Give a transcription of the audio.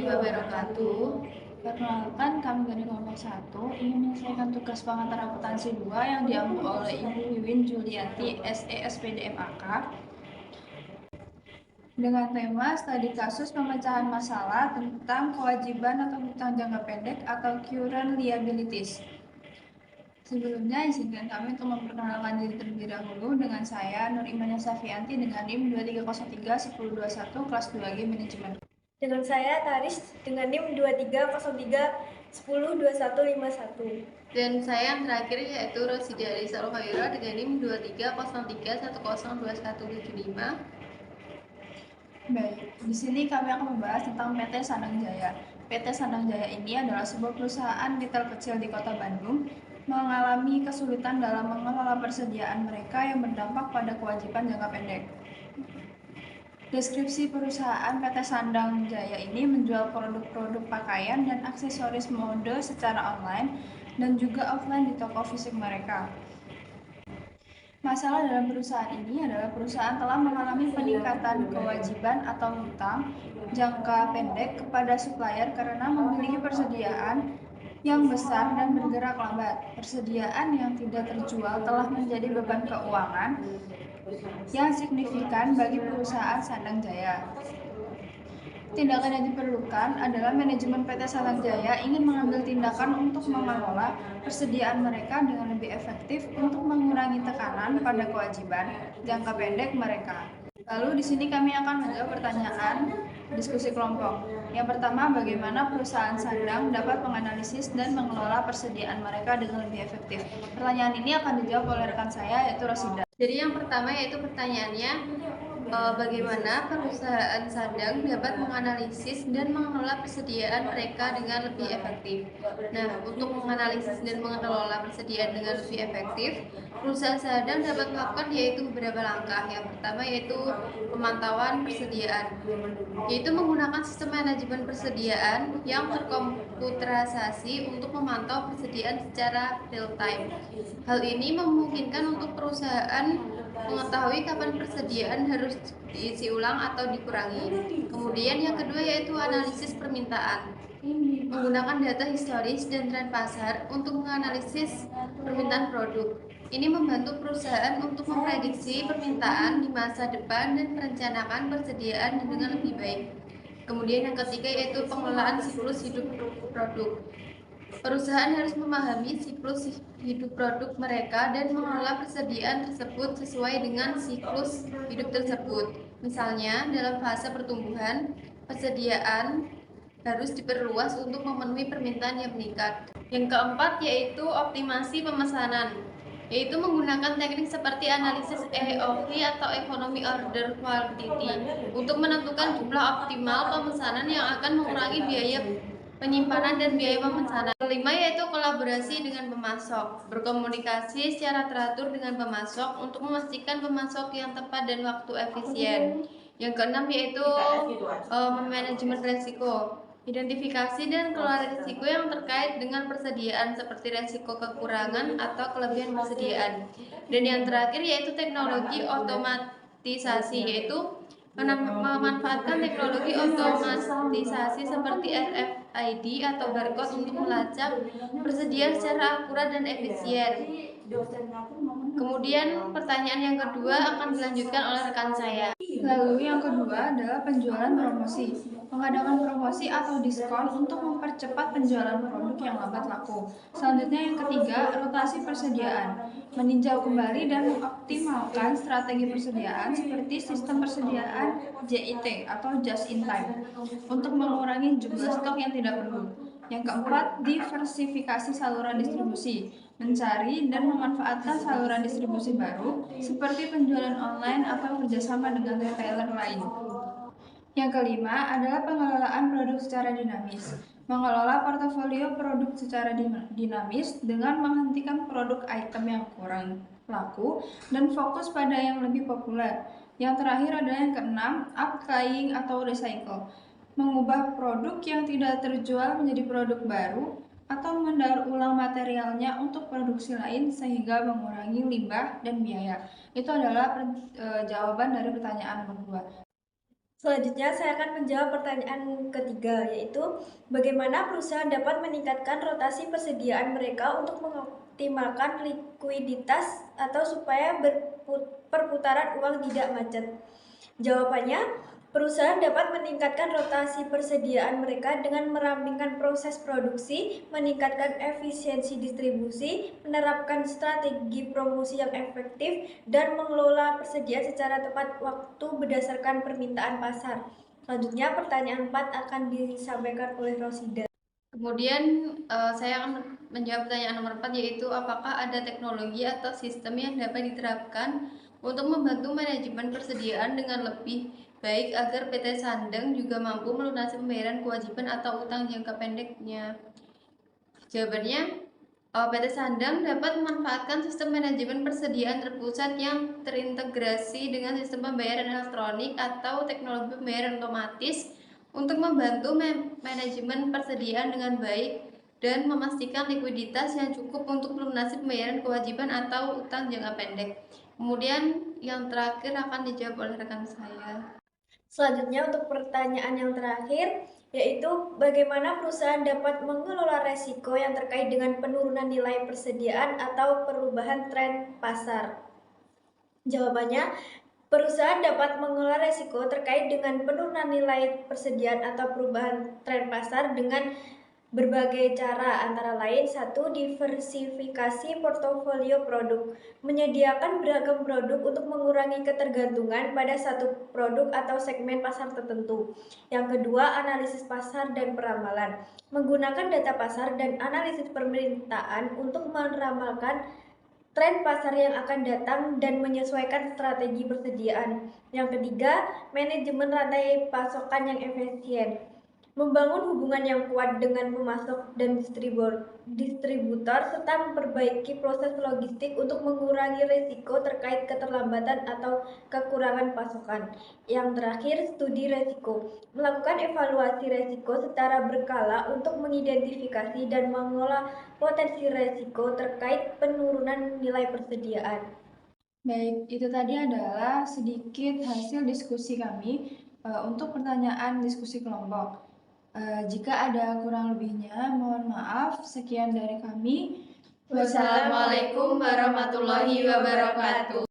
warahmatullahi wabarakatuh. Perkenalkan, kami dari kelompok 1 ingin menyelesaikan tugas pengantar akuntansi 2 yang diambil oleh Ibu Wiwin Julianti, SE SPDMAK dengan tema studi kasus pemecahan masalah tentang kewajiban atau hutang jangka pendek atau current liabilities. Sebelumnya, izinkan kami untuk memperkenalkan diri terlebih dahulu dengan saya, Nur Imania Safianti dengan NIM 2303-1021 kelas 2G Manajemen. Dengan saya Taris dengan NIM 2303-102151. Dan saya yang terakhir yaitu Rosida Alisa Rohaira dengan NIM 230310212175. Baik, di sini kami akan membahas tentang PT Sandang Jaya. PT Sandang Jaya ini adalah sebuah perusahaan retail kecil di Kota Bandung mengalami kesulitan dalam mengelola persediaan mereka yang berdampak pada kewajiban jangka pendek. Deskripsi perusahaan PT Sandang Jaya ini menjual produk-produk pakaian dan aksesoris mode secara online dan juga offline di toko fisik mereka. Masalah dalam perusahaan ini adalah perusahaan telah mengalami peningkatan kewajiban atau hutang jangka pendek kepada supplier karena memiliki persediaan yang besar dan bergerak lambat. Persediaan yang tidak terjual telah menjadi beban keuangan yang signifikan bagi perusahaan Sandang Jaya. Tindakan yang diperlukan adalah manajemen PT Sandang Jaya ingin mengambil tindakan untuk mengelola persediaan mereka dengan lebih efektif untuk mengurangi tekanan pada kewajiban jangka pendek mereka. Lalu di sini kami akan menjawab pertanyaan diskusi kelompok. Yang pertama, bagaimana perusahaan Sandang dapat menganalisis dan mengelola persediaan mereka dengan lebih efektif? Pertanyaan ini akan dijawab oleh rekan saya, yaitu Rosida. Jadi yang pertama yaitu pertanyaannya, bagaimana perusahaan Sandang dapat menganalisis dan mengelola persediaan mereka dengan lebih efektif. Nah, untuk menganalisis dan mengelola persediaan dengan lebih efektif, perusahaan Sandang dapat melakukan yaitu beberapa langkah. Yang pertama yaitu pemantauan persediaan, yaitu menggunakan sistem manajemen persediaan yang terkomputerisasi untuk memantau persediaan secara real time. Hal ini memungkinkan untuk perusahaan mengetahui kapan persediaan harus diisi ulang atau dikurangi. Kemudian yang kedua yaitu analisis permintaan, menggunakan data historis dan tren pasar untuk menganalisis permintaan produk. Ini membantu perusahaan untuk memprediksi permintaan di masa depan dan merencanakan persediaan dengan lebih baik. Kemudian yang ketiga yaitu pengelolaan siklus hidup produk. Perusahaan harus memahami siklus hidup produk mereka dan mengelola persediaan tersebut sesuai dengan siklus hidup tersebut. Misalnya, dalam fase pertumbuhan, persediaan harus diperluas untuk memenuhi permintaan yang meningkat. Yang keempat yaitu optimasi pemesanan, yaitu menggunakan teknik seperti analisis EOQ atau Economy Order Quantity untuk menentukan jumlah optimal pemesanan yang akan mengurangi biaya penyimpanan dan biaya pemesanan. Kelima yaitu kolaborasi dengan pemasok, berkomunikasi secara teratur dengan pemasok untuk memastikan pemasok yang tepat dan waktu efisien. Yang keenam yaitu manajemen resiko, identifikasi dan kelola risiko yang terkait dengan persediaan seperti resiko kekurangan atau kelebihan persediaan. Dan yang terakhir yaitu teknologi otomatisasi, yaitu memanfaatkan teknologi otomatisasi seperti RFID atau barcode untuk melacak persediaan secara akurat dan efisien. Kemudian pertanyaan yang kedua akan dilanjutkan oleh rekan saya. Lalu yang kedua adalah penjualan promosi. Mengadakan promosi atau diskon untuk mempercepat penjualan produk yang lambat laku. Selanjutnya yang ketiga, rotasi persediaan. Meninjau kembali dan mengoptimalkan strategi persediaan seperti sistem persediaan JIT atau Just in Time untuk mengurangi jumlah stok yang tidak perlu. Yang keempat, diversifikasi saluran distribusi, mencari dan memanfaatkan saluran distribusi baru seperti penjualan online atau kerjasama dengan retailer lain. Yang kelima adalah pengelolaan produk secara dinamis, mengelola portofolio produk secara dinamis dengan menghentikan produk item yang kurang laku dan fokus pada yang lebih populer. Yang terakhir adalah yang keenam, upcycling atau recycle, mengubah produk yang tidak terjual menjadi produk baru atau mendaur ulang materialnya untuk produksi lain sehingga mengurangi limbah dan biaya. Itu adalah jawaban dari pertanyaan kedua. Selanjutnya saya akan menjawab pertanyaan ketiga, yaitu bagaimana perusahaan dapat meningkatkan rotasi persediaan mereka untuk mengoptimalkan likuiditas atau supaya perputaran uang tidak macet. Jawabannya, perusahaan dapat meningkatkan rotasi persediaan mereka dengan merampingkan proses produksi, meningkatkan efisiensi distribusi, menerapkan strategi promosi yang efektif, dan mengelola persediaan secara tepat waktu berdasarkan permintaan pasar. Selanjutnya, pertanyaan 4 akan disampaikan oleh Rosida. Kemudian saya akan menjawab pertanyaan nomor 4, yaitu apakah ada teknologi atau sistem yang dapat diterapkan untuk membantu manajemen persediaan dengan lebih baik agar PT Sandeng juga mampu melunasi pembayaran kewajiban atau utang jangka pendeknya. Jawabannya, PT Sandang dapat memanfaatkan sistem manajemen persediaan terpusat yang terintegrasi dengan sistem pembayaran elektronik atau teknologi pembayaran otomatis untuk membantu manajemen persediaan dengan baik dan memastikan likuiditas yang cukup untuk melunasi pembayaran kewajiban atau utang jangka pendek. Kemudian yang terakhir akan dijawab oleh rekan saya. Selanjutnya untuk pertanyaan yang terakhir, yaitu bagaimana perusahaan dapat mengelola resiko yang terkait dengan penurunan nilai persediaan atau perubahan tren pasar. Jawabannya, perusahaan dapat mengelola resiko terkait dengan penurunan nilai persediaan atau perubahan tren pasar dengan berbagai cara, antara lain: 1. Diversifikasi portofolio produk, menyediakan beragam produk untuk mengurangi ketergantungan pada satu produk atau segmen pasar tertentu. Yang kedua, analisis pasar dan peramalan, menggunakan data pasar dan analisis permintaan untuk meramalkan tren pasar yang akan datang dan menyesuaikan strategi persediaan. Yang ketiga, manajemen rantai pasokan yang efisien, membangun hubungan yang kuat dengan pemasok dan distributor, serta memperbaiki proses logistik untuk mengurangi risiko terkait keterlambatan atau kekurangan pasokan. Yang terakhir, studi risiko, melakukan evaluasi risiko secara berkala untuk mengidentifikasi dan mengelola potensi risiko terkait penurunan nilai persediaan. Baik, itu tadi adalah sedikit hasil diskusi kami untuk pertanyaan diskusi kelompok. Jika ada kurang lebihnya, mohon maaf. Sekian dari kami. Wassalamualaikum warahmatullahi wabarakatuh.